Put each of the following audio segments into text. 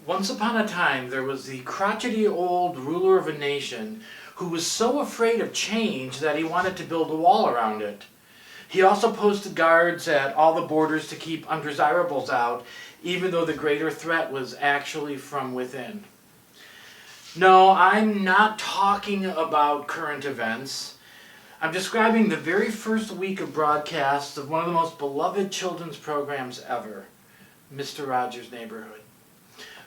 Once upon a time, there was the crotchety old ruler of a nation who was so afraid of change that he wanted to build a wall around it. He also posted guards at all the borders to keep undesirables out, even though the greater threat was actually from within. No, I'm not talking about current events. I'm describing the very first week of broadcasts of one of the most beloved children's programs ever, Mr. Rogers' Neighborhood.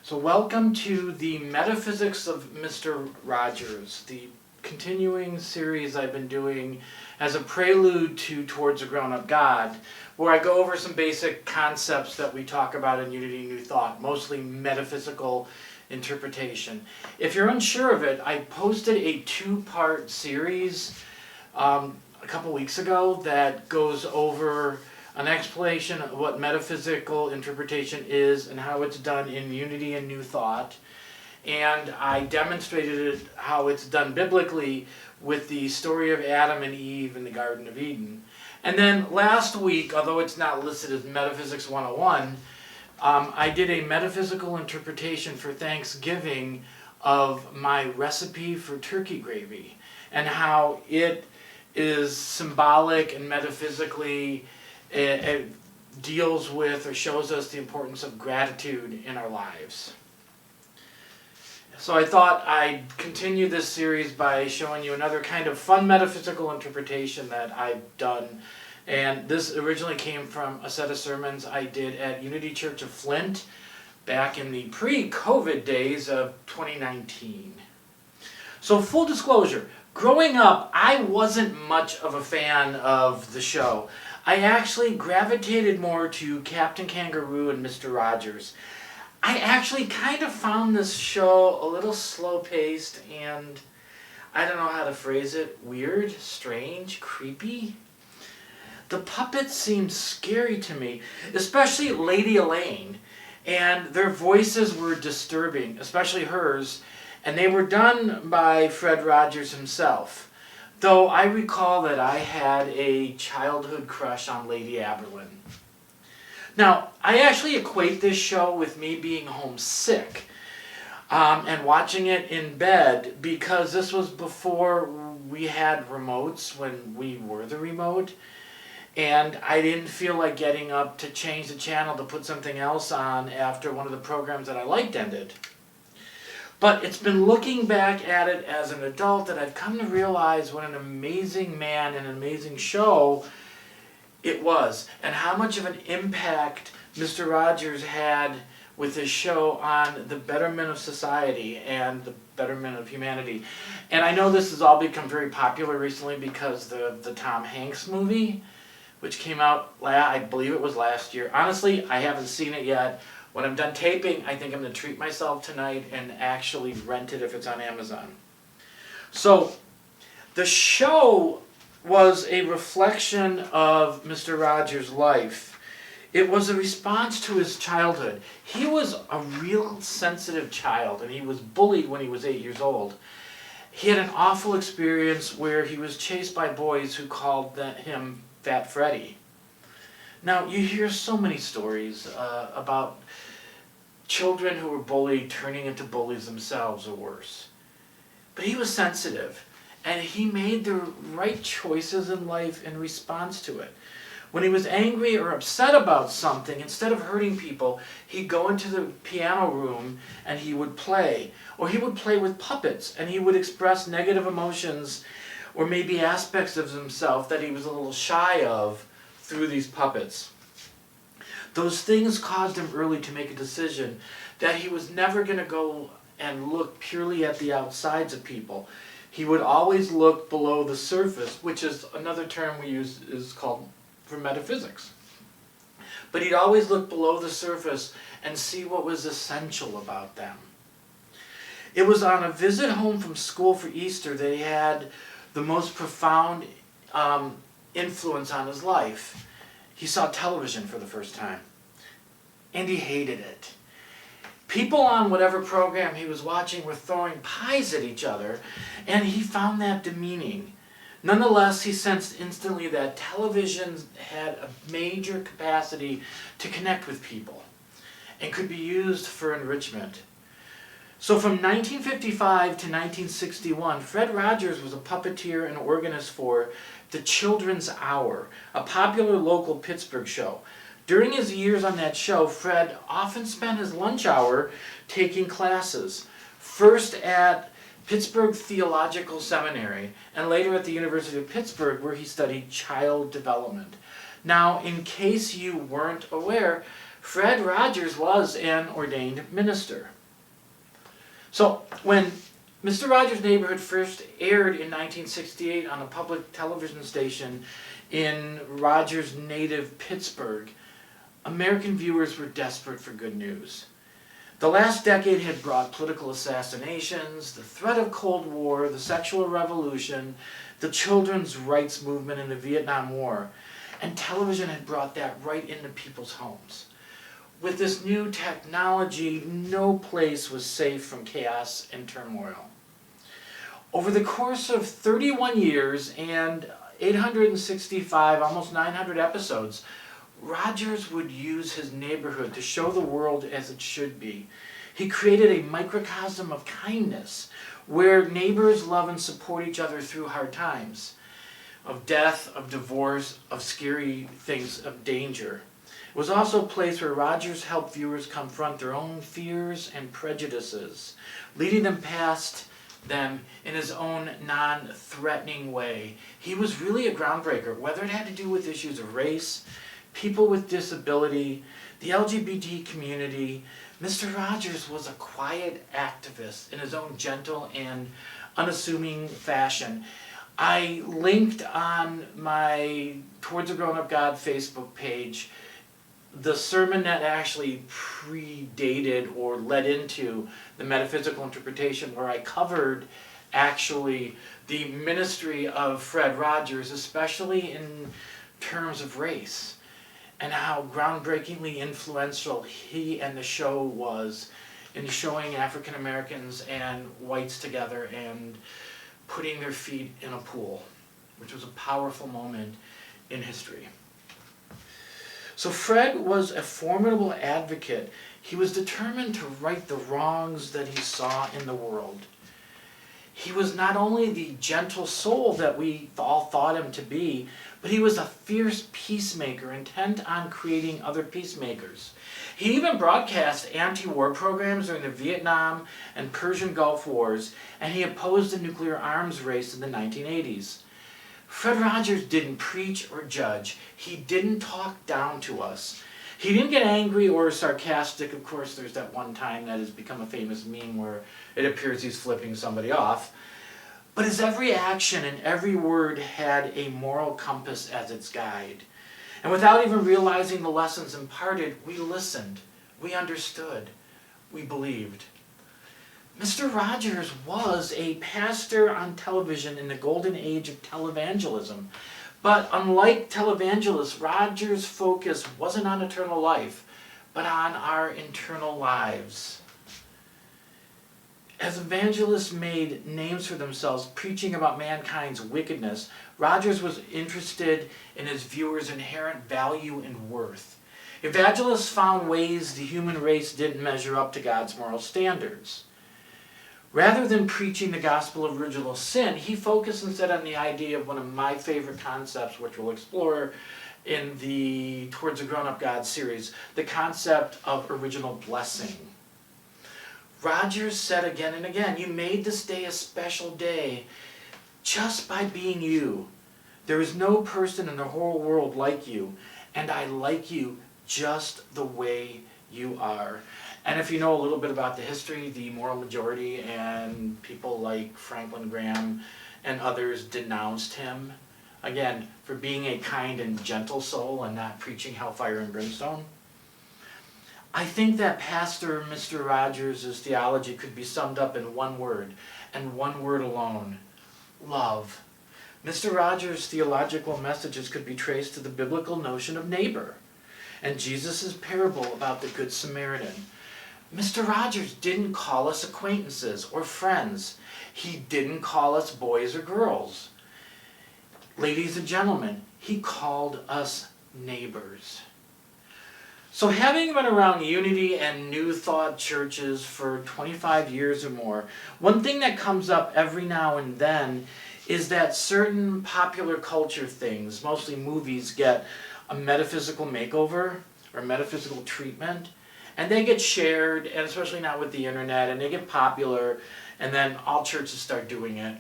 So welcome to the Metaphysics of Mr. Rogers, the continuing series I've been doing as a prelude to Towards a Grown-Up God, where I go over some basic concepts that we talk about in Unity New Thought, mostly metaphysical interpretation. If you're unsure of it, I posted a two-part series a couple weeks ago that goes over an explanation of what metaphysical interpretation is and how it's done in Unity and New Thought. And I demonstrated how it's done biblically with the story of Adam and Eve in the Garden of Eden. And then last week, although it's not listed as Metaphysics 101, I did a metaphysical interpretation for Thanksgiving of my recipe for turkey gravy and how it is symbolic and metaphysically it deals with or shows us the importance of gratitude in our lives. So I thought I'd continue this series by showing you another kind of fun metaphysical interpretation that I've done. And this originally came from a set of sermons I did at Unity Church of Flint back in the pre-COVID days of 2019. So full disclosure, growing up, I wasn't much of a fan of the show. I actually gravitated more to Captain Kangaroo and Mr. Rogers. I actually kind of found this show a little slow-paced and, I don't know how to phrase it, weird, strange, creepy. The puppets seemed scary to me, especially Lady Elaine, and their voices were disturbing, especially hers, and they were done by Fred Rogers himself. Though I recall that I had a childhood crush on Lady Aberlin. Now, I actually equate this show with me being homesick and watching it in bed because this was before we had remotes when we were the remote. And I didn't feel like getting up to change the channel to put something else on after one of the programs that I liked ended. But it's been looking back at it as an adult that I've come to realize what an amazing man and an amazing show it was, and how much of an impact Mr. Rogers had with his show on the betterment of society and the betterment of humanity. And I know this has all become very popular recently because the Tom Hanks movie, which came out, I believe it was last year. Honestly, I haven't seen it yet. When I'm done taping, I think I'm going to treat myself tonight and actually rent it if it's on Amazon. So, the show was a reflection of Mr. Rogers' life. It was a response to his childhood. He was a real sensitive child, and he was bullied when he was 8 years old. He had an awful experience where he was chased by boys who called him Fat Freddy. Now, you hear so many stories about children who were bullied turning into bullies themselves or worse. But he was sensitive, and he made the right choices in life in response to it. When he was angry or upset about something, instead of hurting people, he'd go into the piano room and he would play. Or he would play with puppets, and he would express negative emotions or maybe aspects of himself that he was a little shy of through these puppets. Those things caused him early to make a decision that he was never going to go and look purely at the outsides of people. He would always look below the surface, which is another term we use is called for metaphysics. But he'd always look below the surface and see what was essential about them. It was on a visit home from school for Easter that he had the most profound influence on his life. He saw television for the first time, and he hated it. People on whatever program he was watching were throwing pies at each other, and he found that demeaning. Nonetheless, he sensed instantly that television had a major capacity to connect with people and could be used for enrichment. So from 1955 to 1961, Fred Rogers was a puppeteer and organist for the Children's Hour, a popular local Pittsburgh show. During his years on that show, Fred often spent his lunch hour taking classes, first at Pittsburgh Theological Seminary and later at the University of Pittsburgh, where he studied child development. Now, in case you weren't aware, Fred Rogers was an ordained minister. So, when Mr. Rogers' Neighborhood first aired in 1968 on a public television station in Rogers' native Pittsburgh, American viewers were desperate for good news. The last decade had brought political assassinations, the threat of Cold War, the sexual revolution, the children's rights movement, and the Vietnam War, and television had brought that right into people's homes. With this new technology, no place was safe from chaos and turmoil. Over the course of 31 years and 865, almost 900 episodes, Rogers would use his neighborhood to show the world as it should be. He created a microcosm of kindness, where neighbors love and support each other through hard times, of death, of divorce, of scary things, of danger. It was also a place where Rogers helped viewers confront their own fears and prejudices, leading them past them in his own non-threatening way. He was really a groundbreaker, whether it had to do with issues of race, people with disability, the LGBT community. Mr. Rogers was a quiet activist in his own gentle and unassuming fashion. I linked on my Towards a Grown-Up God Facebook page the sermon that actually predated or led into the metaphysical interpretation, where I covered actually the ministry of Fred Rogers, especially in terms of race, and how groundbreakingly influential he and the show was in showing African Americans and whites together and putting their feet in a pool, which was a powerful moment in history. So Fred was a formidable advocate. He was determined to right the wrongs that he saw in the world. He was not only the gentle soul that we all thought him to be, but he was a fierce peacemaker, intent on creating other peacemakers. He even broadcast anti-war programs during the Vietnam and Persian Gulf Wars, and he opposed the nuclear arms race in the 1980s. Fred Rogers didn't preach or judge. He didn't talk down to us. He didn't get angry or sarcastic. Of course, there's that one time that has become a famous meme where it appears he's flipping somebody off. But his every action and every word had a moral compass as its guide. And without even realizing the lessons imparted, we listened, we understood, we believed. Mr. Rogers was a pastor on television in the golden age of televangelism. But unlike televangelists, Rogers' focus wasn't on eternal life, but on our internal lives. As evangelists made names for themselves preaching about mankind's wickedness, Rogers was interested in his viewers' inherent value and worth. Evangelists found ways the human race didn't measure up to God's moral standards. Rather than preaching the gospel of original sin, he focused instead on the idea of one of my favorite concepts, which we'll explore in the Towards a Grown-Up God series, the concept of original blessing. Rogers said again and again, you made this day a special day just by being you. There is no person in the whole world like you, and I like you just the way you are. And if you know a little bit about the history, the moral majority and people like Franklin Graham and others denounced him, again, for being a kind and gentle soul and not preaching hellfire and brimstone. I think that Pastor Mr. Rogers' theology could be summed up in one word, and one word alone: love. Mr. Rogers' theological messages could be traced to the biblical notion of neighbor and Jesus' parable about the Good Samaritan. Mr. Rogers didn't call us acquaintances or friends. He didn't call us boys or girls. Ladies and gentlemen, he called us neighbors. So having been around Unity and New Thought churches for 25 years or more, one thing that comes up every now and then is that certain popular culture things, mostly movies, get a metaphysical makeover or metaphysical treatment, and they get shared, and especially now with the internet, and they get popular, and then all churches start doing it.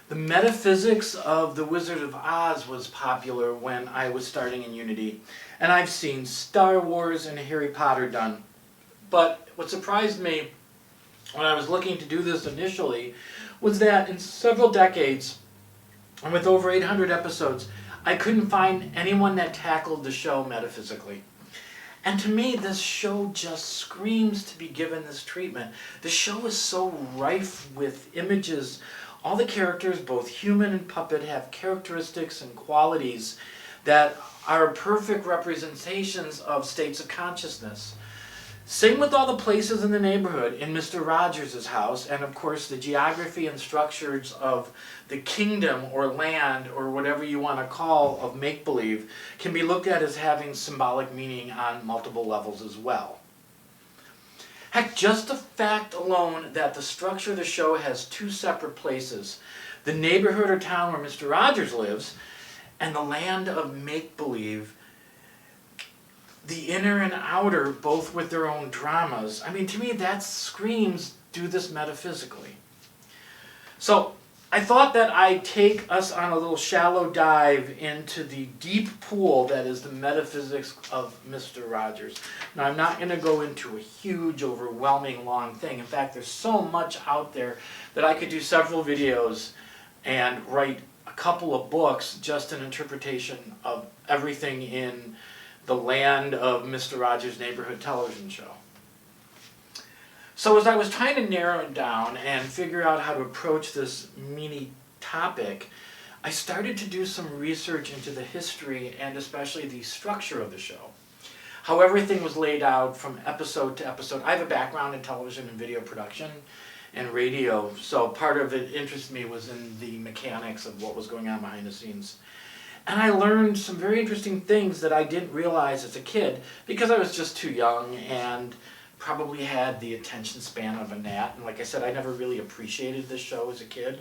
The Metaphysics of the Wizard of Oz was popular when I was starting in Unity, and I've seen Star Wars and Harry Potter done. But what surprised me when I was looking to do this initially was that in several decades, and with over 800 episodes, I couldn't find anyone that tackled the show metaphysically. And to me, this show just screams to be given this treatment. The show is so rife with images. All the characters, both human and puppet, have characteristics and qualities that are perfect representations of states of consciousness. Same with all the places in the neighborhood, in Mr. Rogers' house, and of course the geography and structures of the kingdom or land or whatever you want to call of make-believe can be looked at as having symbolic meaning on multiple levels as well. Heck, just the fact alone that the structure of the show has two separate places, the neighborhood or town where Mr. Rogers lives and the land of make-believe, the inner and outer, both with their own dramas. I mean, to me, that screams, do this metaphysically. So, I thought that I'd take us on a little shallow dive into the deep pool that is the Metaphysics of Mr. Rogers. Now, I'm not going to go into a huge, overwhelming, long thing. In fact, there's so much out there that I could do several videos and write a couple of books just in interpretation of everything in the land of Mr. Rogers' Neighborhood television show. So as I was trying to narrow it down and figure out how to approach this mini topic, I started to do some research into the history and especially the structure of the show. How everything was laid out from episode to episode. I have a background in television and video production and radio, so part of it interested me was in the mechanics of what was going on behind the scenes. And I learned some very interesting things that I didn't realize as a kid because I was just too young and probably had the attention span of a gnat. And like I said, I never really appreciated this show as a kid.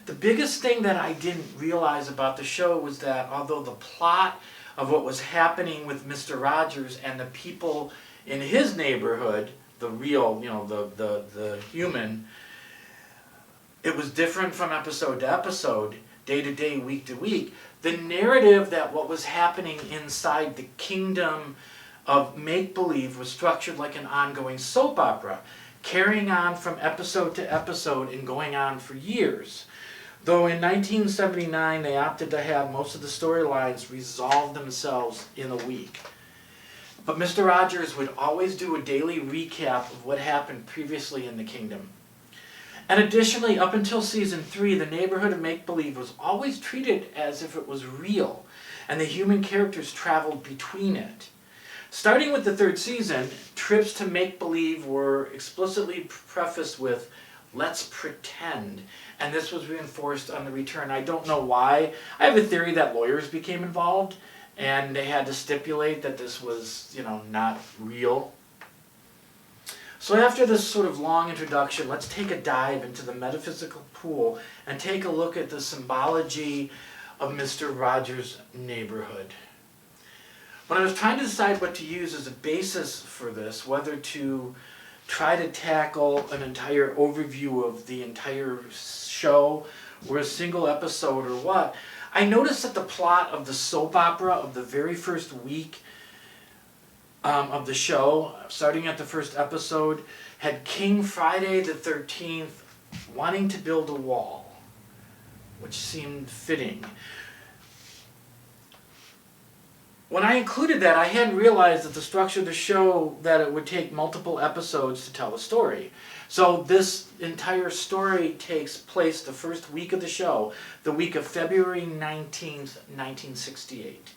The biggest thing that I didn't realize about the show was that although the plot of what was happening with Mr. Rogers and the people in his neighborhood, the real, the human, it was different from episode to episode, day to day, week to week. The narrative that what was happening inside the kingdom of make-believe was structured like an ongoing soap opera, carrying on from episode to episode and going on for years. Though in 1979 they opted to have most of the storylines resolve themselves in a week. But Mr. Rogers would always do a daily recap of what happened previously in the kingdom. And additionally, up until season 3, the neighborhood of make-believe was always treated as if it was real, and the human characters traveled between it. Starting with the 3rd season, trips to make-believe were explicitly prefaced with, "Let's pretend," and this was reinforced on the return. I don't know why. I have a theory that lawyers became involved, and they had to stipulate that this was, not real. So after this sort of long introduction, let's take a dive into the metaphysical pool and take a look at the symbology of Mr. Rogers' neighborhood. When I was trying to decide what to use as a basis for this, whether to try to tackle an entire overview of the entire show or a single episode or what, I noticed that the plot of the soap opera of the very first week of the show, starting at the first episode, had King Friday the 13th wanting to build a wall, which seemed fitting. When I included that, I hadn't realized that the structure of the show, that it would take multiple episodes to tell a story. So this entire story takes place the first week of the show, the week of February 19th, 1968.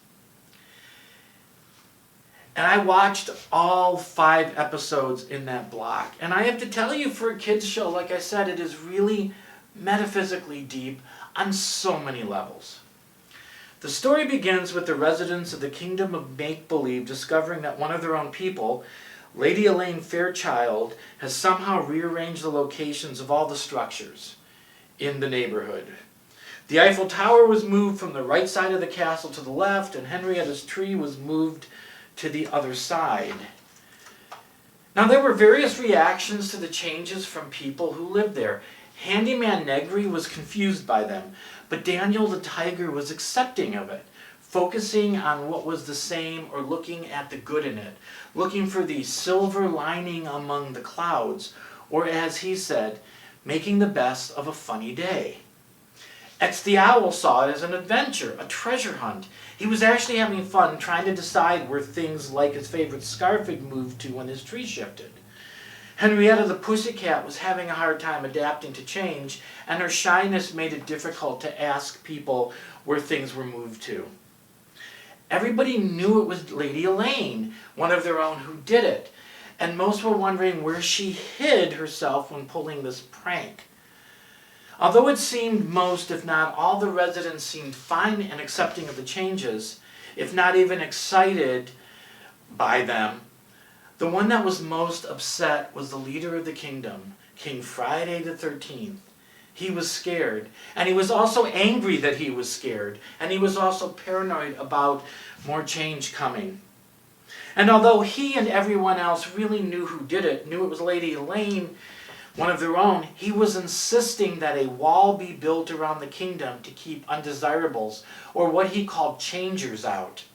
And I watched all 5 episodes in that block. And I have to tell you, for a kids show, like I said, it is really metaphysically deep on so many levels. The story begins with the residents of the kingdom of make-believe discovering that one of their own people, Lady Elaine Fairchild, has somehow rearranged the locations of all the structures in the neighborhood. The Eiffel Tower was moved from the right side of the castle to the left, and Henrietta's tree was moved to the other side. Now, there were various reactions to the changes from people who lived there. Handyman Negri was confused by them, but Daniel the Tiger was accepting of it, focusing on what was the same or looking at the good in it, looking for the silver lining among the clouds, or as he said, making the best of a funny day. X the Owl saw it as an adventure, a treasure hunt. He was actually having fun trying to decide where things like his favorite scarf had moved to when his tree shifted. Henrietta the Pussycat was having a hard time adapting to change, and her shyness made it difficult to ask people where things were moved to. Everybody knew it was Lady Elaine, one of their own, who did it, and most were wondering where she hid herself when pulling this prank. Although it seemed most, if not all, the residents seemed fine and accepting of the changes, if not even excited by them, the one that was most upset was the leader of the kingdom, King Friday the 13th. He was scared, and he was also angry that he was scared, and he was also paranoid about more change coming. And although he and everyone else really knew who did it, knew it was Lady Elaine, one of their own, he was insisting that a wall be built around the kingdom to keep undesirables, or what he called changers, out.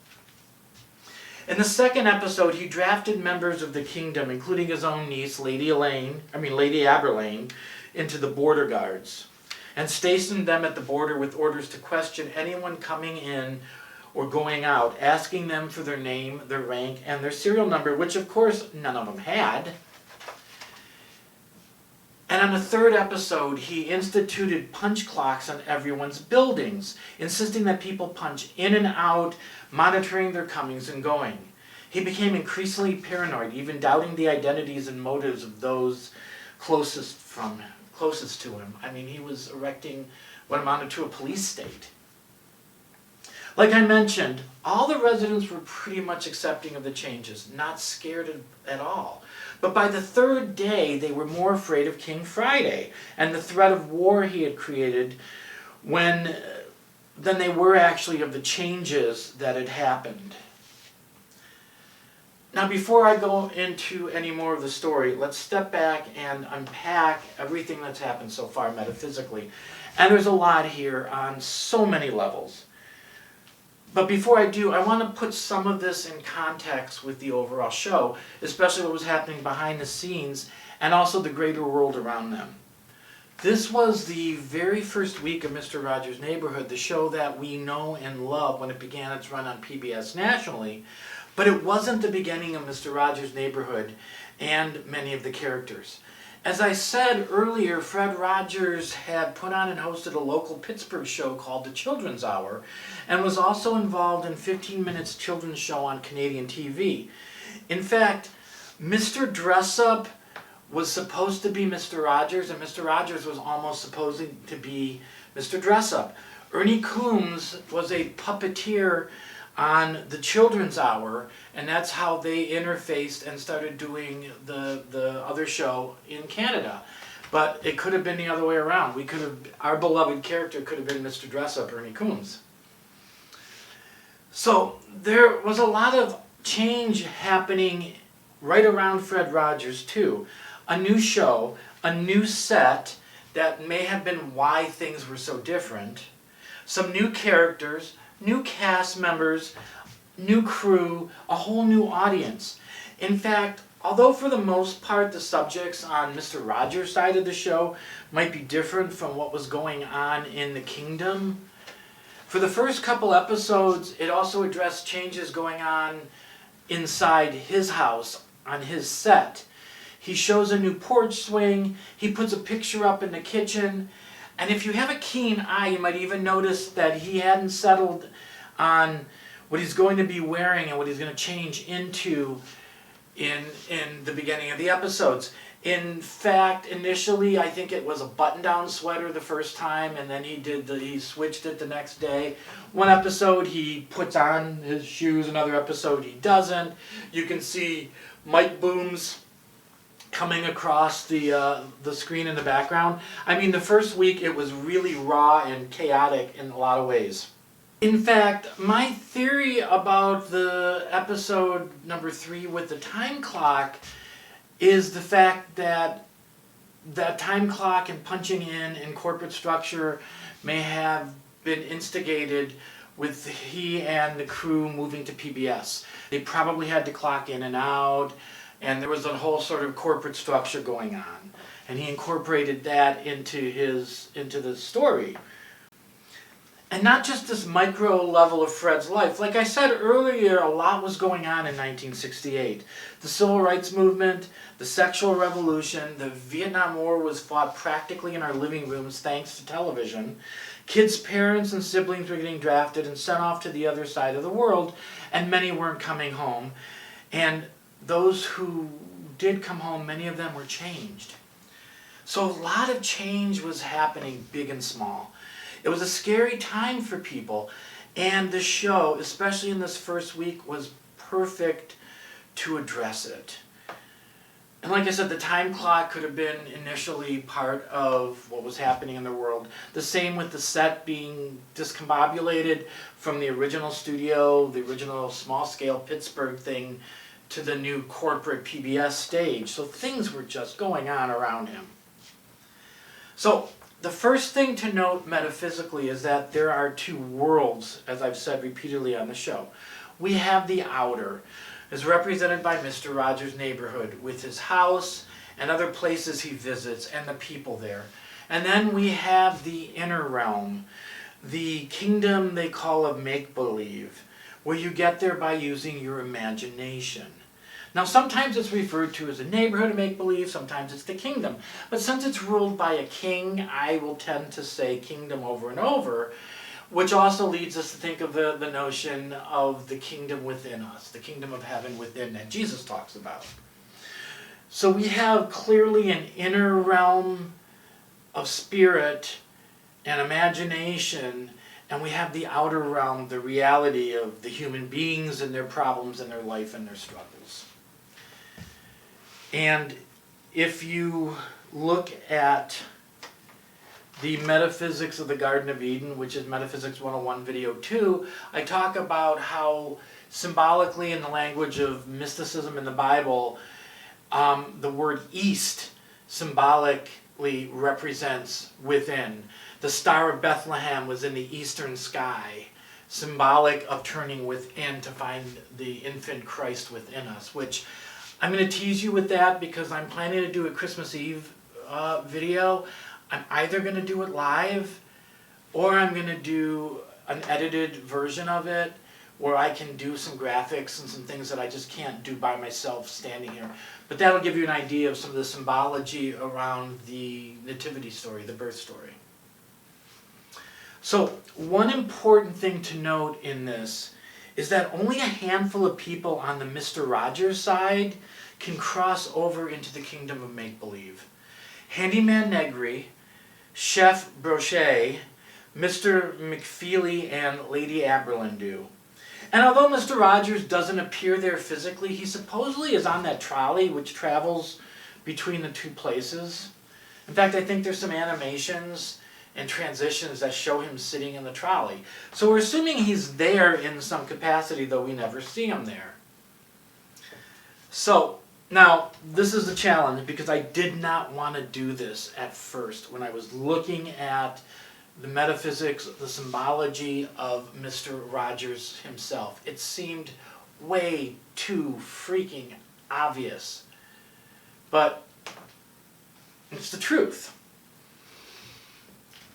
In the second episode, he drafted members of the kingdom, including his own niece, Lady Aberlane, into the border guards, and stationed them at the border with orders to question anyone coming in or going out, asking them for their name, their rank, and their serial number, which of course none of them had. And on the third episode, he instituted punch clocks on everyone's buildings, insisting that people punch in and out, monitoring their comings and going. He became increasingly paranoid, even doubting the identities and motives of those closest to him. I mean, he was erecting what amounted to a police state. Like I mentioned, all the residents were pretty much accepting of the changes, not scared at all. But by the third day, they were more afraid of King Friday and the threat of war he had created than they were actually of the changes that had happened. Now, before I go into any more of the story, let's step back and unpack everything that's happened so far metaphysically. And there's a lot here on so many levels. But before I do, I want to put some of this in context with the overall show, especially what was happening behind the scenes and also the greater world around them. This was the very first week of Mr. Rogers' Neighborhood, the show that we know and love when it began its run on PBS nationally, but it wasn't the beginning of Mr. Rogers' Neighborhood and many of the characters. As I said earlier, Fred Rogers had put on and hosted a local Pittsburgh show called The Children's Hour, and was also involved in 15 Minutes children's show on Canadian TV. In fact, Mr. Dressup was supposed to be Mr. Rogers, and Mr. Rogers was almost supposed to be Mr. Dressup. Ernie Coombs was a puppeteer on The Children's Hour, and that's how they interfaced and started doing the other show in Canada. But it could have been the other way around. Our beloved character could have been Mr. Dressup, Ernie Coombs. So there was a lot of change happening right around Fred Rogers too. A new show, a new set that may have been why things were so different, some new characters, new cast members, new crew, a whole new audience. In fact, although for the most part the subjects on Mr. Rogers' side of the show might be different from what was going on in the kingdom, for the first couple episodes it also addressed changes going on inside his house, on his set. He shows a new porch swing, he puts a picture up in the kitchen, and if you have a keen eye, you might even notice that he hadn't settled on what he's going to be wearing and what he's going to change into in the beginning of the episodes. In fact, initially, I think it was a button-down sweater the first time, and then he switched it the next day. One episode he puts on his shoes, another episode he doesn't. You can see mic booms coming across the screen in the background. I mean, the first week it was really raw and chaotic in a lot of ways. In fact, my theory about the episode number 3 with the time clock is the fact that that time clock and punching in corporate structure may have been instigated with he and the crew moving to PBS. They probably had to clock in and out, and there was a whole sort of corporate structure going on. And he incorporated that into the story. And not just this micro level of Fred's life. Like I said earlier, a lot was going on in 1968. The Civil Rights Movement, the sexual revolution, the Vietnam War was fought practically in our living rooms thanks to television. Kids' parents and siblings were getting drafted and sent off to the other side of the world, and many weren't coming home. And those who did come home, many of them were changed. So a lot of change was happening, big and small. It was a scary time for people, and the show, especially in this first week, was perfect to address it. And like I said, the time clock could have been initially part of what was happening in the world. The same with the set being discombobulated from the original studio, the original small-scale Pittsburgh thing, to the new corporate PBS stage. So things were just going on around him. So the first thing to note metaphysically is that there are two worlds, as I've said repeatedly on the show. We have the outer, as represented by Mr. Rogers' neighborhood, with his house and other places he visits and the people there. And then we have the inner realm, the kingdom they call of make-believe, where you get there by using your imagination. Now, sometimes it's referred to as a neighborhood of make-believe, sometimes it's the kingdom. But since it's ruled by a king, I will tend to say kingdom over and over, which also leads us to think of the notion of the kingdom within us, the kingdom of heaven within that Jesus talks about. So we have clearly an inner realm of spirit and imagination, and we have the outer realm, the reality of the human beings and their problems and their life and their struggles. And if you look at the Metaphysics of the Garden of Eden, which is Metaphysics 101 Video 2, I talk about how symbolically in the language of mysticism in the Bible, the word east symbolically represents within. The Star of Bethlehem was in the eastern sky, symbolic of turning within to find the infant Christ within us, which I'm going to tease you with that because I'm planning to do a Christmas Eve video. I'm either going to do it live or I'm going to do an edited version of it where I can do some graphics and some things that I just can't do by myself standing here. But that'll give you an idea of some of the symbology around the nativity story, the birth story. So one important thing to note in this is that only a handful of people on the Mr. Rogers side can cross over into the kingdom of make-believe. Handyman Negri, Chef Brochet, Mr. McFeely, and Lady Aberlin do. And although Mr. Rogers doesn't appear there physically, he supposedly is on that trolley which travels between the two places. In fact, I think there's some animations and transitions that show him sitting in the trolley. So we're assuming he's there in some capacity, though we never see him there. So, now, this is a challenge because I did not want to do this at first when I was looking at the metaphysics, the symbology of Mr. Rogers himself. It seemed way too freaking obvious. But it's the truth.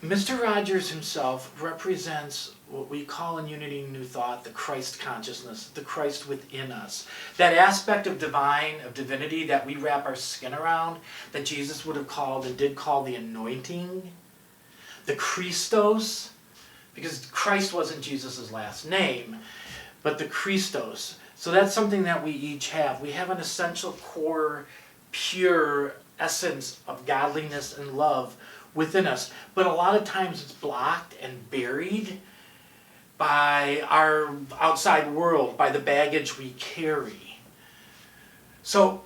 Mr. Rogers himself represents what we call in Unity New Thought the Christ consciousness, the Christ within us. That aspect of divine, of divinity that we wrap our skin around, that Jesus would have called and did call the anointing. The Christos, because Christ wasn't Jesus' last name, but the Christos. So that's something that we each have. We have an essential core, pure essence of godliness and love within us. But a lot of times it's blocked and buried by our outside world, by the baggage we carry. So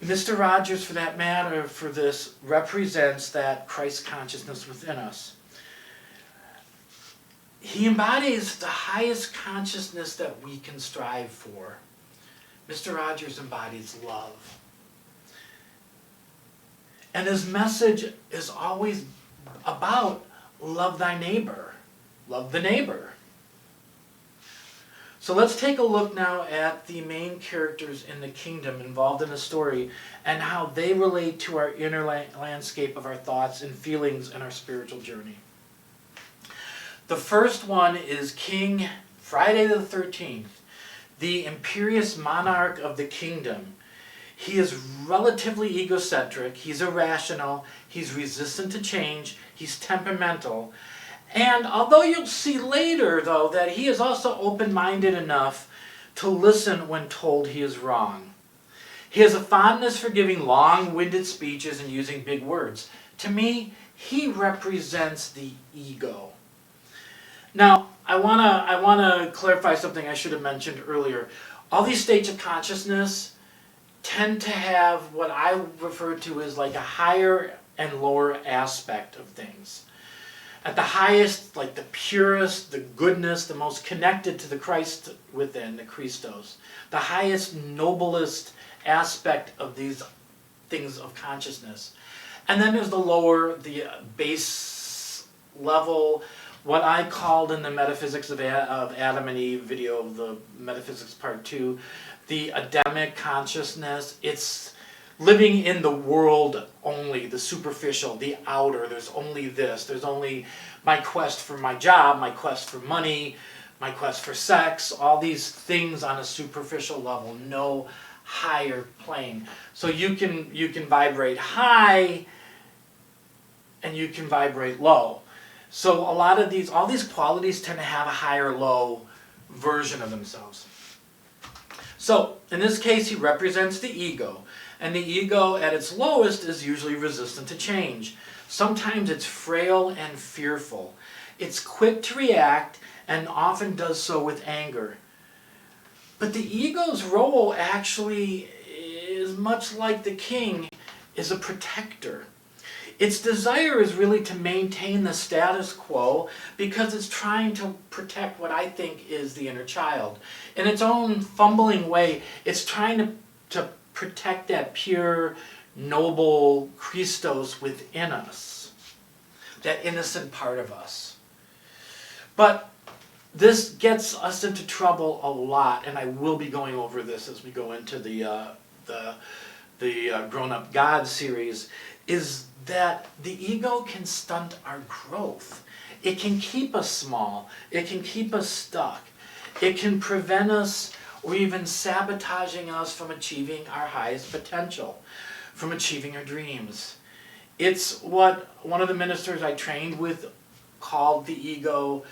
Mr. Rogers, for that matter, for this, represents that Christ consciousness within us. He embodies the highest consciousness that we can strive for. Mr. Rogers embodies love. And his message is always about love thy neighbor. Love the neighbor. So let's take a look now at the main characters in the kingdom involved in the story and how they relate to our inner landscape of our thoughts and feelings and our spiritual journey. The first one is King Friday the 13th, the imperious monarch of the kingdom. He is relatively egocentric, he's irrational, he's resistant to change, he's temperamental. And although you'll see later, though, that he is also open-minded enough to listen when told he is wrong. He has a fondness for giving long-winded speeches and using big words. To me, he represents the ego. Now, I wanna clarify something I should have mentioned earlier. All these states of consciousness tend to have what I refer to as like a higher and lower aspect of things. At the highest, like the purest, the goodness, the most connected to the Christ within, the Christos. The highest, noblest aspect of these things of consciousness. And then there's the lower, the base level, what I called in the Metaphysics of Adam and Eve video of the Metaphysics Part 2, the Endemic Consciousness. It's living in the world only, the superficial, the outer. There's only this. There's only my quest for my job, my quest for money, my quest for sex, all these things on a superficial level, no higher plane. So you can vibrate high and you can vibrate low. So a lot of these, all these qualities tend to have a higher low version of themselves. So in this case, he represents the ego. And the ego at its lowest is usually resistant to change. Sometimes it's frail and fearful. It's quick to react and often does so with anger. But the ego's role actually is much like the king, is a protector. Its desire is really to maintain the status quo because it's trying to protect what I think is the inner child. In its own fumbling way, it's trying to protect that pure, noble Christos within us, that innocent part of us. But this gets us into trouble a lot, and I will be going over this as we go into the Grown Up God series, is that the ego can stunt our growth. It can keep us small. It can keep us stuck. It can prevent us or even sabotaging us from achieving our highest potential, from achieving our dreams. It's what one of the ministers I trained with called the ego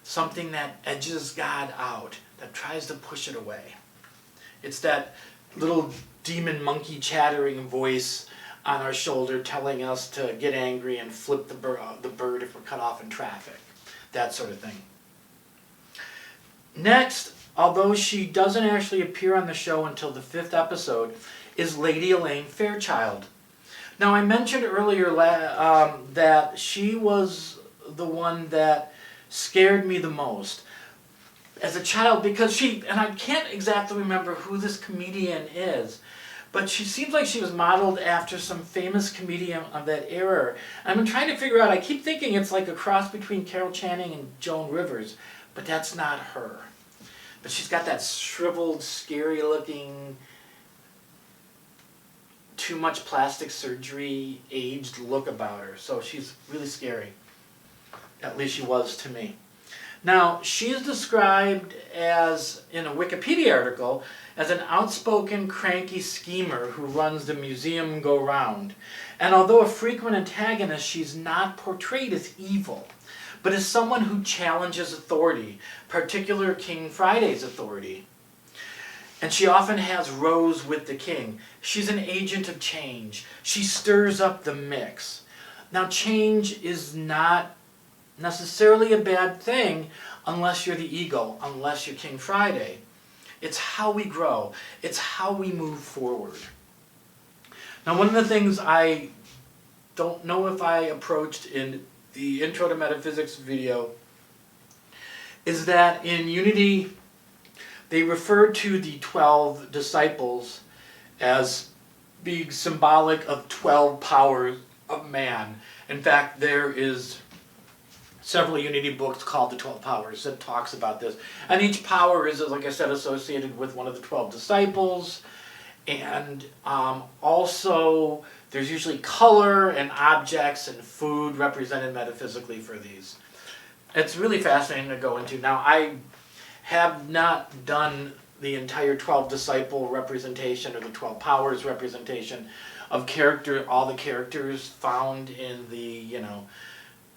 something that edges God out, that tries to push it away. It's that little demon monkey chattering voice on our shoulder telling us to get angry and flip the bird if we're cut off in traffic, that sort of thing. Next, although she doesn't actually appear on the show until the 5th episode, is Lady Elaine Fairchild. Now, I mentioned earlier that she was the one that scared me the most as a child because she, and I can't exactly remember who this comedian is, but she seems like she was modeled after some famous comedian of that era. I've been trying to figure out, I keep thinking it's like a cross between Carol Channing and Joan Rivers, but that's not her. But she's got that shriveled, scary-looking, too much plastic surgery, aged look about her. So she's really scary. At least she was to me. Now, she is described as, in a Wikipedia article, as an outspoken, cranky schemer who runs the museum go-round. And although a frequent antagonist, she's not portrayed as evil, but as someone who challenges authority, particularly King Friday's authority. And she often has Rose with the king. She's an agent of change. She stirs up the mix. Now, change is not necessarily a bad thing unless you're the ego, unless you're King Friday. It's how we grow. It's how we move forward. Now, one of the things I don't know if I approached in the Intro to Metaphysics video is that in Unity, they refer to the 12 disciples as being symbolic of 12 powers of man. In fact, there is several Unity books called the 12 Powers that talks about this. And each power is, like I said, associated with one of the 12 disciples. And also, there's usually color and objects and food represented metaphysically for these. It's really fascinating to go into. Now, I have not done the entire 12 disciple representation or the 12 powers representation of all the characters found in the,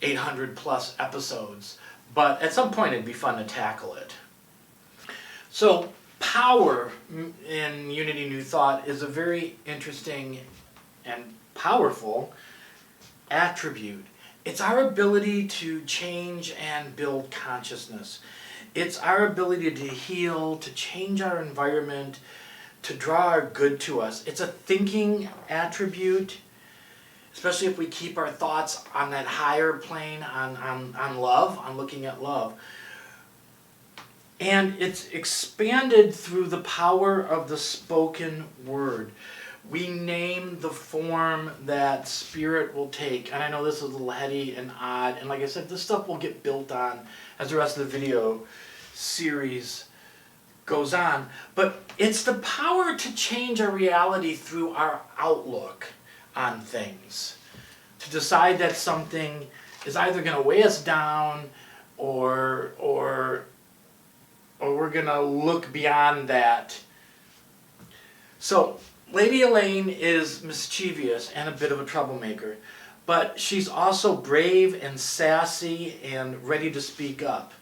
800 plus episodes. But at some point it'd be fun to tackle it. So power in Unity New Thought is a very interesting and powerful attribute. It's our ability to change and build consciousness. It's our ability to heal, to change our environment, to draw our good to us. It's a thinking attribute, especially if we keep our thoughts on that higher plane, on love, on looking at love. And it's expanded through the power of the spoken word. We name the form that spirit will take. And I know this is a little heady and odd. And like I said, this stuff will get built on as the rest of the video series goes on. But it's the power to change our reality through our outlook on things. To decide that something is either going to weigh us down or we're going to look beyond that. So, Lady Elaine is mischievous and a bit of a troublemaker, but she's also brave and sassy and ready to speak up.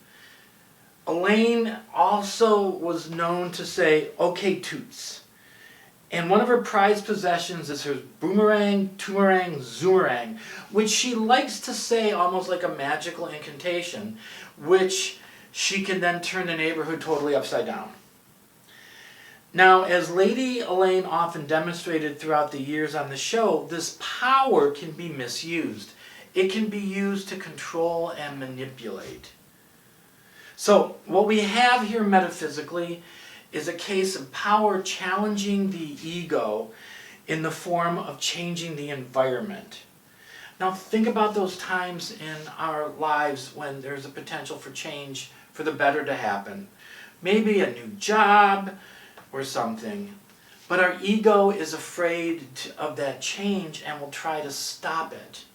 Elaine also was known to say, "Okay, toots." And one of her prized possessions is her boomerang, toomerang, zoomerang, which she likes to say almost like a magical incantation, which she can then turn the neighborhood totally upside down. Now, as Lady Elaine often demonstrated throughout the years on the show, this power can be misused. It can be used to control and manipulate. So, what we have here metaphysically is a case of power challenging the ego in the form of changing the environment. Now think about those times in our lives when there's a potential for change for the better to happen. Maybe a new job or something. But our ego is afraid of that change and will try to stop it.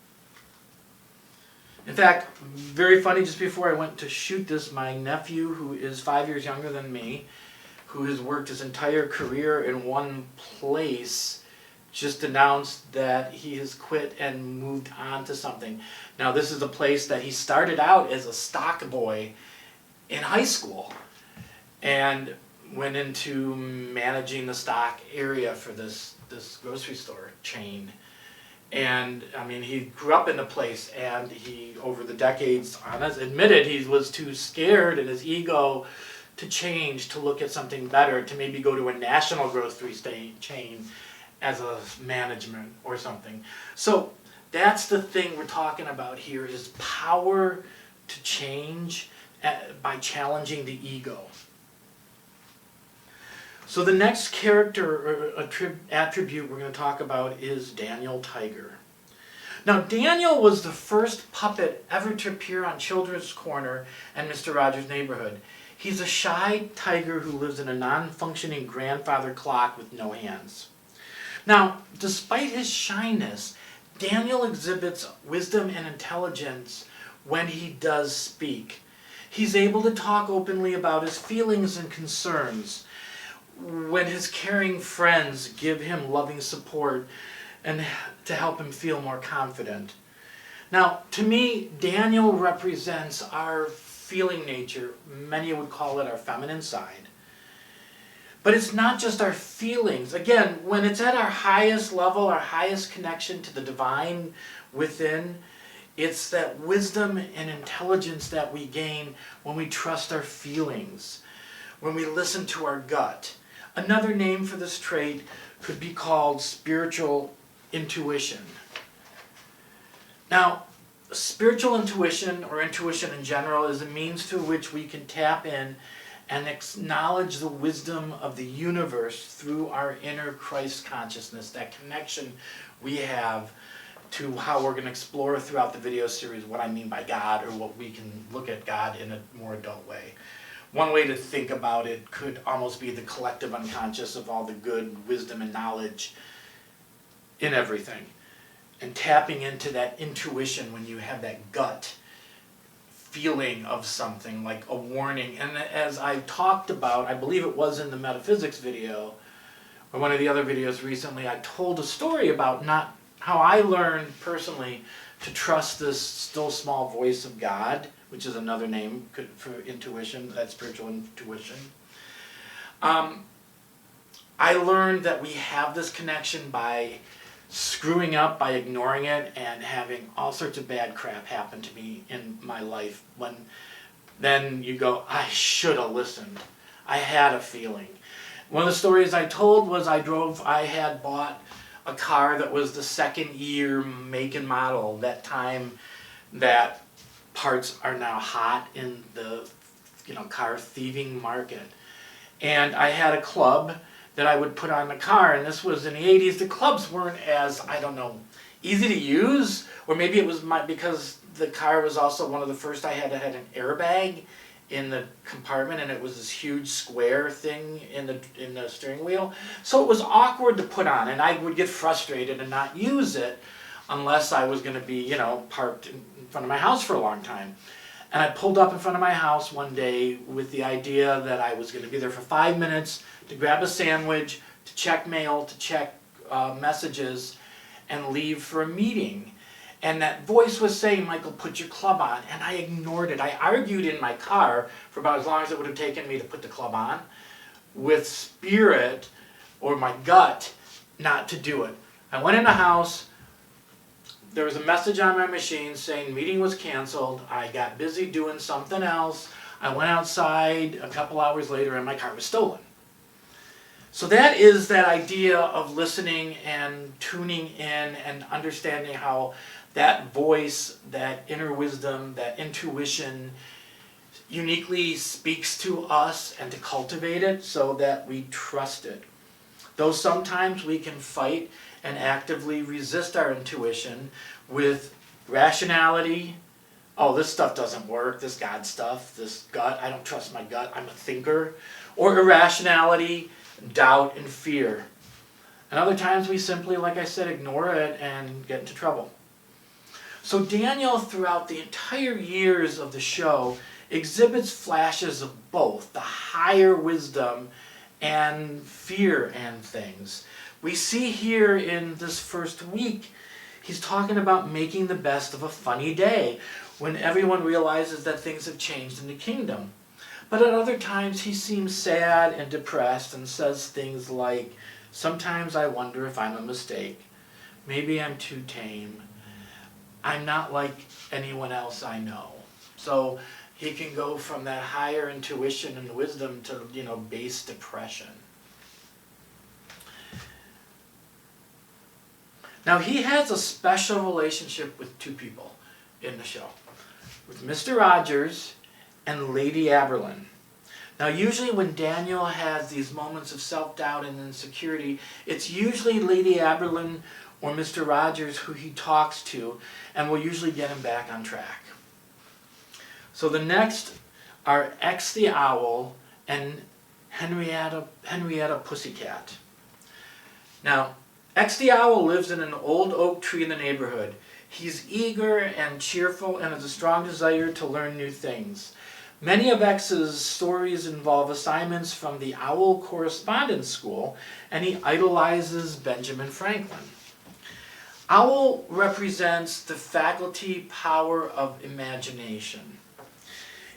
In fact, very funny, just before I went to shoot this, my nephew, who is 5 years younger than me, who has worked his entire career in one place, just announced that he has quit and moved on to something. Now, this is a place that he started out as a stock boy in high school and went into managing the stock area for this grocery store chain. And, I mean, he grew up in the place, and he, over the decades, admitted he was too scared in his ego to change, to look at something better, to maybe go to a national grocery chain as a management or something. So that's the thing we're talking about here, is power to change by challenging the ego. So the next character or attribute we're going to talk about is Daniel Tiger. Now, Daniel was the first puppet ever to appear on Children's Corner and Mr. Rogers' Neighborhood. He's a shy tiger who lives in a non-functioning grandfather clock with no hands. Now, despite his shyness, Daniel exhibits wisdom and intelligence when he does speak. He's able to talk openly about his feelings and concerns when his caring friends give him loving support and to help him feel more confident. Now, to me, Daniel represents our feeling nature. Many would call it our feminine side. But it's not just our feelings. Again, when it's at our highest level, our highest connection to the divine within, it's that wisdom and intelligence that we gain when we trust our feelings, when we listen to our gut. Another name for this trait could be called spiritual intuition. Now, spiritual intuition, or intuition in general, is a means through which we can tap in and acknowledge the wisdom of the universe through our inner Christ consciousness, that connection we have to how we're going to explore throughout the video series what I mean by God, or what we can look at God in a more adult way. One way to think about it could almost be the collective unconscious of all the good wisdom and knowledge in everything. And tapping into that intuition when you have that gut feeling of something, like a warning. And as I talked about, I believe it was in the Metaphysics video, or one of the other videos recently, I told a story about not how I learned personally to trust this still small voice of God, which is another name for intuition, that spiritual intuition. I learned that we have this connection by screwing up, by ignoring it, and having all sorts of bad crap happen to me in my life. When then you go, I should have listened. I had a feeling. One of the stories I told was I had bought a car that was the second year make and model, that time that parts are now hot in the car thieving market. And I had a club that I would put on the car, and this was in the 80s. The clubs weren't as, I don't know, easy to use, or maybe it was because the car was also one of the first I had that had an airbag in the compartment, and it was this huge square thing in the steering wheel. So it was awkward to put on, and I would get frustrated and not use it unless I was going to be, parked in front of my house for a long time. And I pulled up in front of my house one day with the idea that I was going to be there for 5 minutes to grab a sandwich, to check mail, to check messages, and leave for a meeting. And that voice was saying, Michael, put your club on. And I ignored it. I argued in my car for about as long as it would have taken me to put the club on, with spirit, or my gut, not to do it. I went in the house. There was a message on my machine saying meeting was canceled. I got busy doing something else. I went outside a couple hours later and my car was stolen. So that is that idea of listening and tuning in and understanding how that voice, that inner wisdom, that intuition uniquely speaks to us, and to cultivate it so that we trust it. Though sometimes we can fight and actively resist our intuition with rationality. Oh, this stuff doesn't work, this God stuff, this gut, I don't trust my gut, I'm a thinker. Or irrationality, doubt, and fear. And other times we simply, like I said, ignore it and get into trouble. So Daniel, throughout the entire years of the show, exhibits flashes of both the higher wisdom and fear and things. We see here in this first week, he's talking about making the best of a funny day when everyone realizes that things have changed in the kingdom. But at other times he seems sad and depressed and says things like, sometimes I wonder if I'm a mistake. Maybe I'm too tame. I'm not like anyone else I know. So he can go from that higher intuition and wisdom to, base depression. Now he has a special relationship with two people in the show, with Mr. Rogers and Lady Aberlin. Now usually when Daniel has these moments of self-doubt and insecurity, it's usually Lady Aberlin or Mr. Rogers who he talks to, and will usually get him back on track. So the next are X the Owl and Henrietta Pussycat. Now, X the Owl lives in an old oak tree in the neighborhood. He's eager and cheerful and has a strong desire to learn new things. Many of X's stories involve assignments from the Owl Correspondence School, and he idolizes Benjamin Franklin. Owl represents the faculty power of imagination.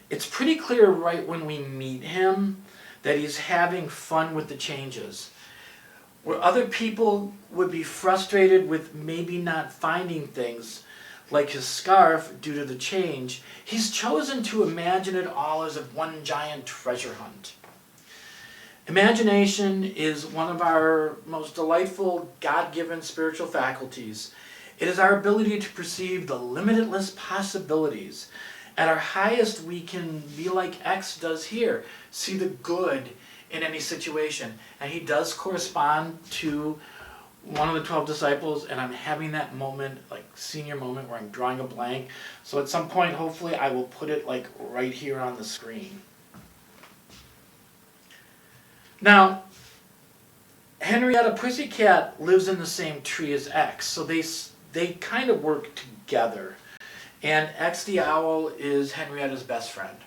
It's pretty clear right when we meet him that he's having fun with the changes. Where other people would be frustrated with maybe not finding things like his scarf due to the change, he's chosen to imagine it all as one giant treasure hunt. Imagination is one of our most delightful, God-given spiritual faculties. It is our ability to perceive the limitless possibilities. At our highest, we can be like X does here, see the good in any situation. And he does correspond to one of the 12 disciples, and I'm having that moment, like senior moment, where I'm drawing a blank. So at some point, hopefully, I will put it like right here on the screen. Now, Henrietta Pussycat lives in the same tree as X, so they kind of work together. And X the Owl is Henrietta's best friend.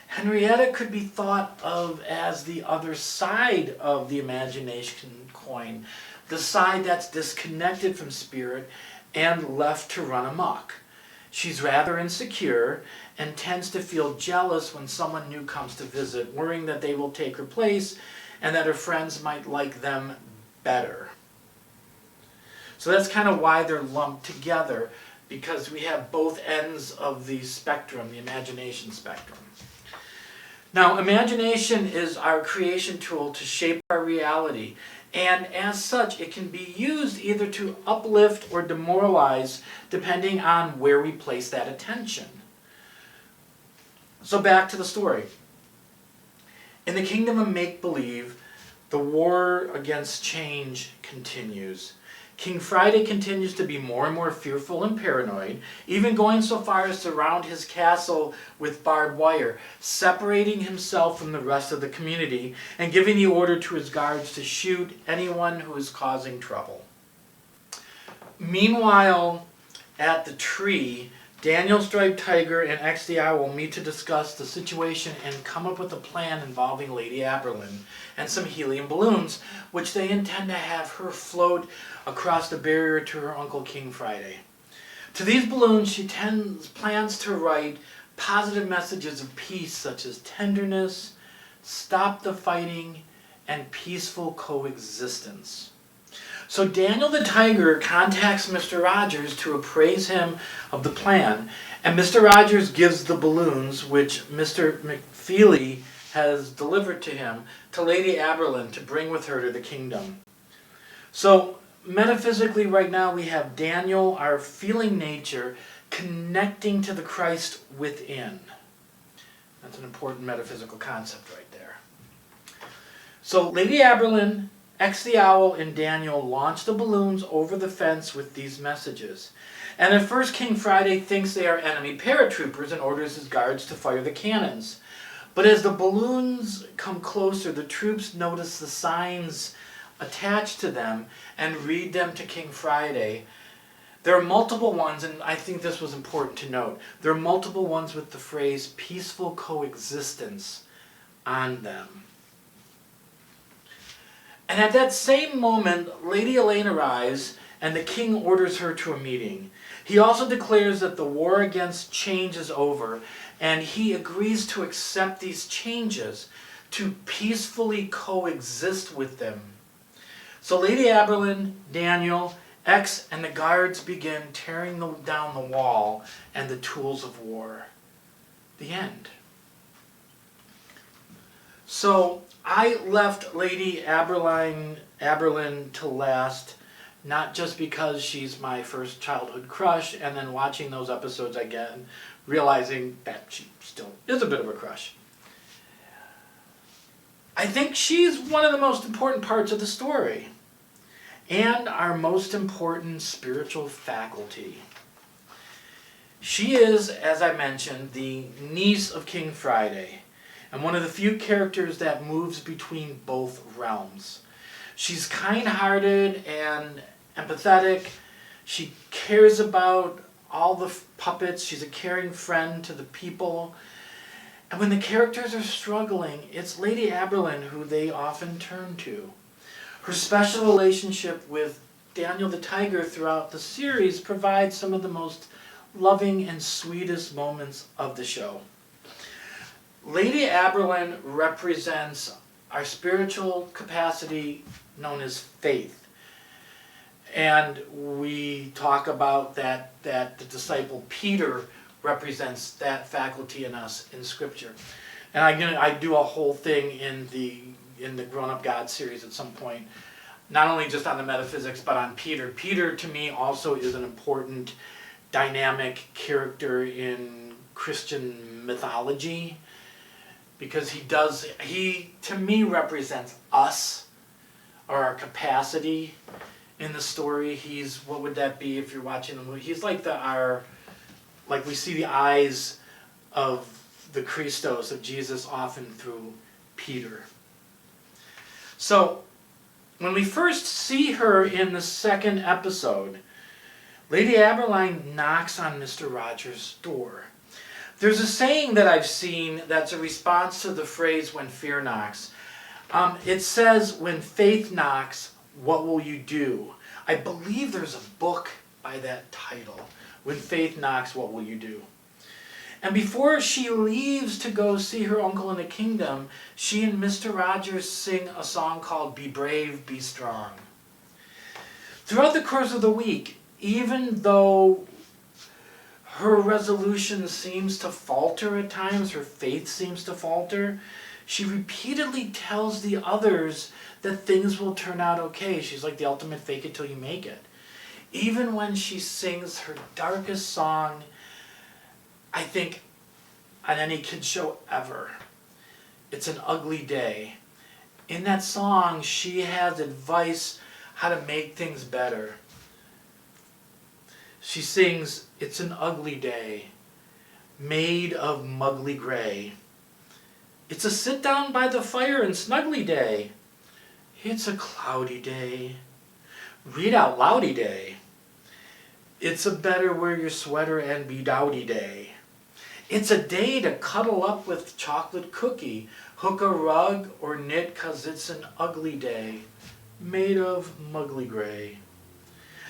Henrietta could be thought of as the other side of the imagination coin, the side that's disconnected from spirit and left to run amok. She's rather insecure and tends to feel jealous when someone new comes to visit, worrying that they will take her place and that her friends might like them better. So that's kind of why they're lumped together, because we have both ends of the spectrum, the imagination spectrum. Now, imagination is our creation tool to shape our reality, and as such, it can be used either to uplift or demoralize, depending on where we place that attention. So back to the story. In the kingdom of make-believe, the war against change continues. King Friday continues to be more and more fearful and paranoid, even going so far as to surround his castle with barbed wire, separating himself from the rest of the community and giving the order to his guards to shoot anyone who is causing trouble. Meanwhile, at the tree, Daniel Striped Tiger and X the Owl meet to discuss the situation and come up with a plan involving Lady Aberlin and some helium balloons, which they intend to have her float across the barrier to her uncle King Friday. To these balloons, she plans to write positive messages of peace, such as tenderness, stop the fighting, and peaceful coexistence. So Daniel the Tiger contacts Mr. Rogers to appraise him of the plan, and Mr. Rogers gives the balloons, which Mr. McFeely has delivered to him, to Lady Aberlin to bring with her to the kingdom. So metaphysically right now we have Daniel, our feeling nature, connecting to the Christ within. That's an important metaphysical concept right there. So Lady Aberlin, X the Owl, and Daniel launch the balloons over the fence with these messages. And at first King Friday thinks they are enemy paratroopers and orders his guards to fire the cannons. But as the balloons come closer, the troops notice the signs attached to them and read them to King Friday. There are multiple ones, and I think this was important to note. There are multiple ones with the phrase peaceful coexistence on them. And at that same moment, Lady Elaine arrives, and the king orders her to a meeting. He also declares that the war against change is over, and he agrees to accept these changes, to peacefully coexist with them. So Lady Aberlin, Daniel, X, and the guards begin tearing down the wall and the tools of war. The end. So I left Lady Aberlin to last, not just because she's my first childhood crush, and then watching those episodes again, realizing that she still is a bit of a crush. I think she's one of the most important parts of the story, and our most important spiritual faculty. She is, as I mentioned, the niece of King Friday, and one of the few characters that moves between both realms. She's kind-hearted and empathetic. She cares about all the puppets. She's a caring friend to the people. And when the characters are struggling, it's Lady Aberlin who they often turn to. Her special relationship with Daniel the Tiger throughout the series provides some of the most loving and sweetest moments of the show. Lady Aberlin represents our spiritual capacity known as faith. And we talk about that the disciple Peter represents that faculty in us in Scripture. And I do a whole thing in the Grown Up God series at some point, not only just on the metaphysics, but on Peter. Peter, to me, also is an important dynamic character in Christian mythology, because he to me represents us, or our capacity in the story. He's, what would that be if you're watching the movie? He's like like we see the eyes of the Christos, of Jesus, often through Peter. So, when we first see her in the second episode, Lady Aberline knocks on Mr. Rogers' door. There's a saying that I've seen that's a response to the phrase, when fear knocks. It says, when faith knocks, what will you do? I believe there's a book by that title. When faith knocks, what will you do? And before she leaves to go see her uncle in the kingdom, she and Mr. Rogers sing a song called Be Brave, Be Strong. Throughout the course of the week, even though her resolution seems to falter at times, her faith seems to falter, she repeatedly tells the others that things will turn out okay. She's like the ultimate fake it till you make it. Even when she sings her darkest song, I think, on any kid's show ever, It's an Ugly Day. In that song, she has advice how to make things better. She sings, it's an ugly day, made of muggly gray. It's a sit down by the fire and snuggly day. It's a cloudy day, read out loudy day. It's a better wear your sweater and be dowdy day. It's a day to cuddle up with chocolate cookie, hook a rug or knit 'cause it's an ugly day, made of muggly gray.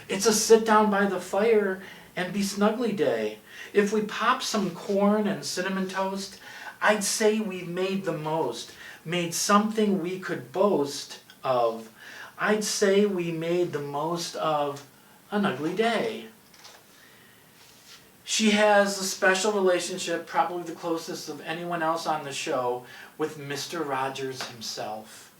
It's a sit down by the fire and be snuggly day. If we pop some corn and cinnamon toast, I'd say we've made the most, made something we could boast of. I'd say we made the most of an ugly day. She has a special relationship, probably the closest of anyone else on the show, with Mr. Rogers himself.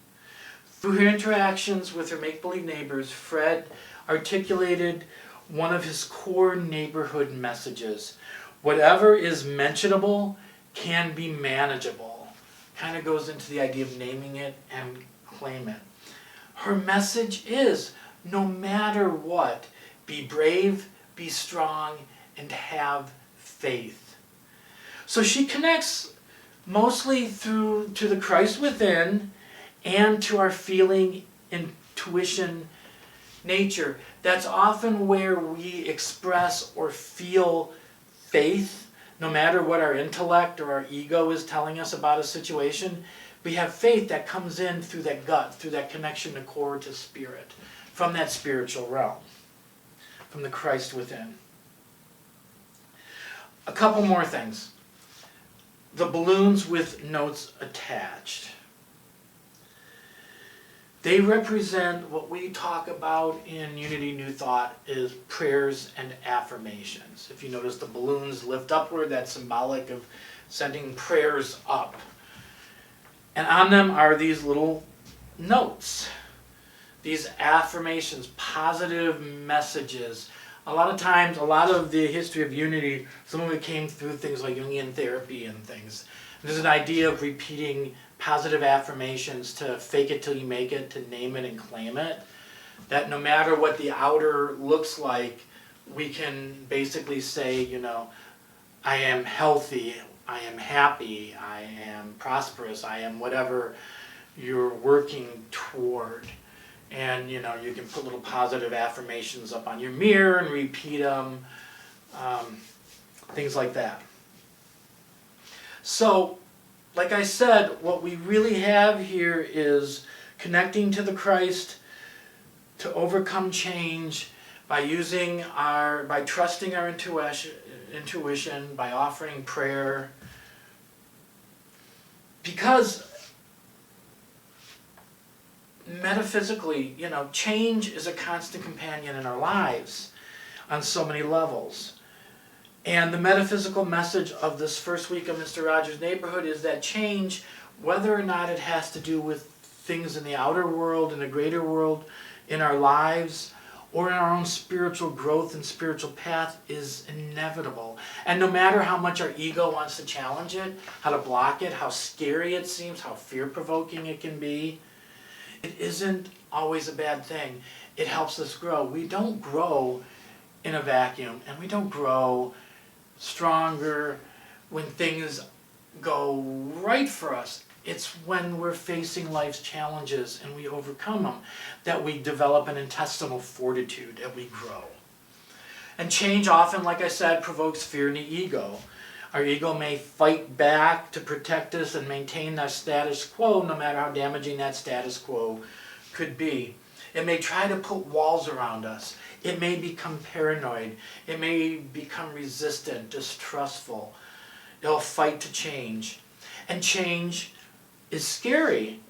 Through her interactions with her make-believe neighbors, Fred articulated one of his core neighborhood messages. Whatever is mentionable can be manageable. Kind of goes into the idea of naming it and claim it. Her message is, no matter what, be brave, be strong, and have faith. So she connects mostly to the Christ within and to our feeling, intuition, nature. That's often where we express or feel faith, no matter what our intellect or our ego is telling us about a situation. We have faith that comes in through that gut, through that connection to core, to spirit, from that spiritual realm, from the Christ within. A couple more things. The balloons with notes attached. They represent what we talk about in Unity New Thought is prayers and affirmations. If you notice, the balloons lift upward, that's symbolic of sending prayers up. And on them are these little notes, these affirmations, positive messages. A lot of times, a lot of the history of Unity, some of it came through things like Jungian therapy and things. There's an idea of repeating positive affirmations to fake it till you make it, to name it and claim it. That no matter what the outer looks like, we can basically say, you know, I am healthy, I am happy, I am prosperous, I am whatever you're working toward. And, you know, you can put little positive affirmations up on your mirror and repeat them, things like that. So, like I said, what we really have here is connecting to the Christ to overcome change by by trusting our intuition, by offering prayer. Because metaphysically, change is a constant companion in our lives on so many levels. And the metaphysical message of this first week of Mr. Rogers' Neighborhood is that change, whether or not it has to do with things in the outer world, in the greater world, in our lives, or in our own spiritual growth and spiritual path, is inevitable. And no matter how much our ego wants to challenge it, how to block it, how scary it seems, how fear-provoking it can be, it isn't always a bad thing. It helps us grow. We don't grow in a vacuum, and we don't grow stronger when things go right for us. It's when we're facing life's challenges and we overcome them that we develop an intestinal fortitude and we grow. And change often, like I said, provokes fear in the ego. Our ego may fight back to protect us and maintain our status quo, no matter how damaging that status quo could be. It may try to put walls around us. It may become paranoid. It may become resistant, distrustful. It'll fight to change. And change is scary.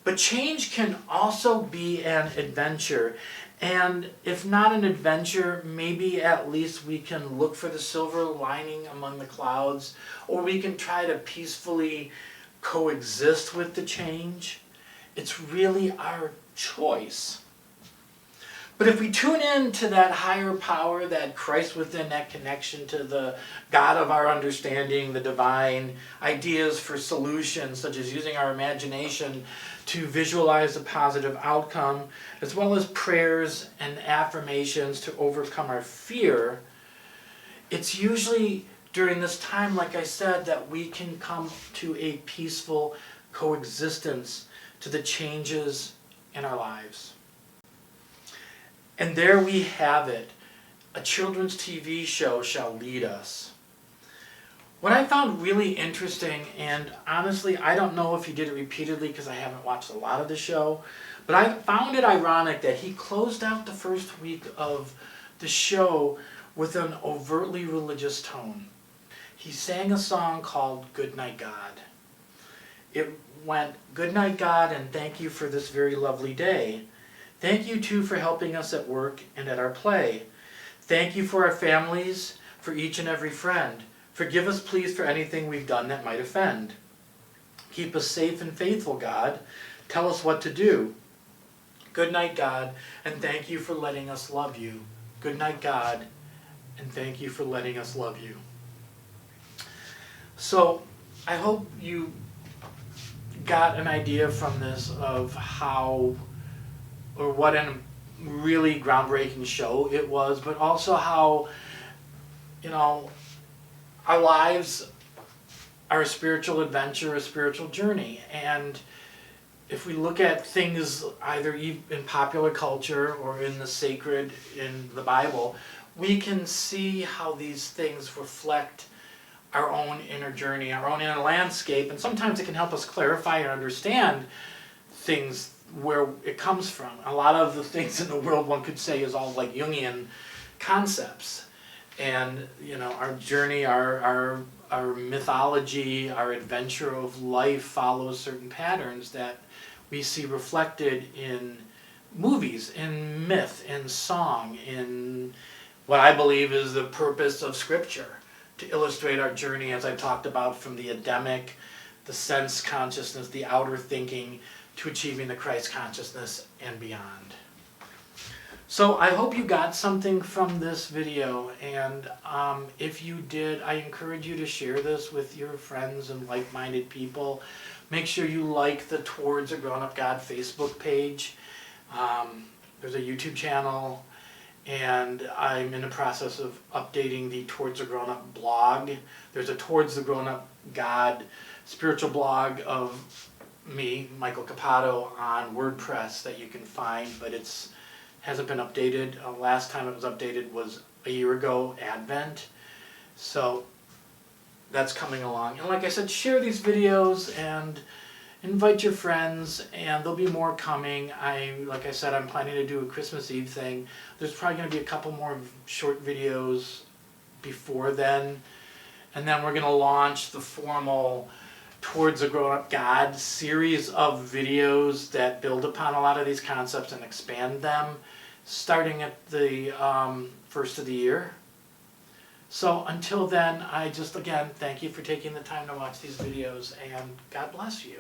But change can also be an adventure. And if not an adventure, maybe at least we can look for the silver lining among the clouds, or we can try to peacefully coexist with the change. It's really our choice. But if we tune in to that higher power, that Christ within, that connection to the God of our understanding, the divine, ideas for solutions, such as using our imagination to visualize a positive outcome, as well as prayers and affirmations to overcome our fear, it's usually during this time, like I said, that we can come to a peaceful coexistence to the changes in our lives. And there we have it. A children's TV show shall lead us. What I found really interesting, and honestly, I don't know if he did it repeatedly because I haven't watched a lot of the show, but I found it ironic that he closed out the first week of the show with an overtly religious tone. He sang a song called Good Night God. It went, "Good night God, and thank you for this very lovely day. Thank you too for helping us at work and at our play. Thank you for our families, for each and every friend. Forgive us please for anything we've done that might offend. Keep us safe and faithful, God. Tell us what to do. Good night, God, and thank you for letting us love you. Good night, God, and thank you for letting us love you." So I hope you got an idea from this of how, or what a really groundbreaking show it was, but also how, our lives are a spiritual adventure, a spiritual journey. And if we look at things either in popular culture or in the sacred, in the Bible, we can see how these things reflect our own inner journey, our own inner landscape, and sometimes it can help us clarify and understand things where it comes from. A lot of the things in the world, one could say, is all like Jungian concepts. And, our journey, our mythology, our adventure of life follows certain patterns that we see reflected in movies, in myth, in song, in what I believe is the purpose of Scripture, to illustrate our journey, as I talked about, from the Endemic, the sense consciousness, the outer thinking, to achieving the Christ consciousness and beyond. So I hope you got something from this video, and if you did, I encourage you to share this with your friends and like-minded people. Make sure you like the Towards a Grown-Up God Facebook page. There's a YouTube channel, and I'm in the process of updating the Towards a Grown-Up blog. There's a Towards the Grown-Up God spiritual blog of me, Michael Capato, on WordPress that you can find, but it hasn't been updated. Last time it was updated was a year ago, Advent. So that's coming along. And like I said, share these videos and invite your friends, and there'll be more coming. Like I said, I'm planning to do a Christmas Eve thing. There's probably going to be a couple more short videos before then. And then we're going to launch the formal Towards a Grown-Up God series of videos that build upon a lot of these concepts and expand them, starting at the first of the year. So until then, I just, again, thank you for taking the time to watch these videos, and God bless you.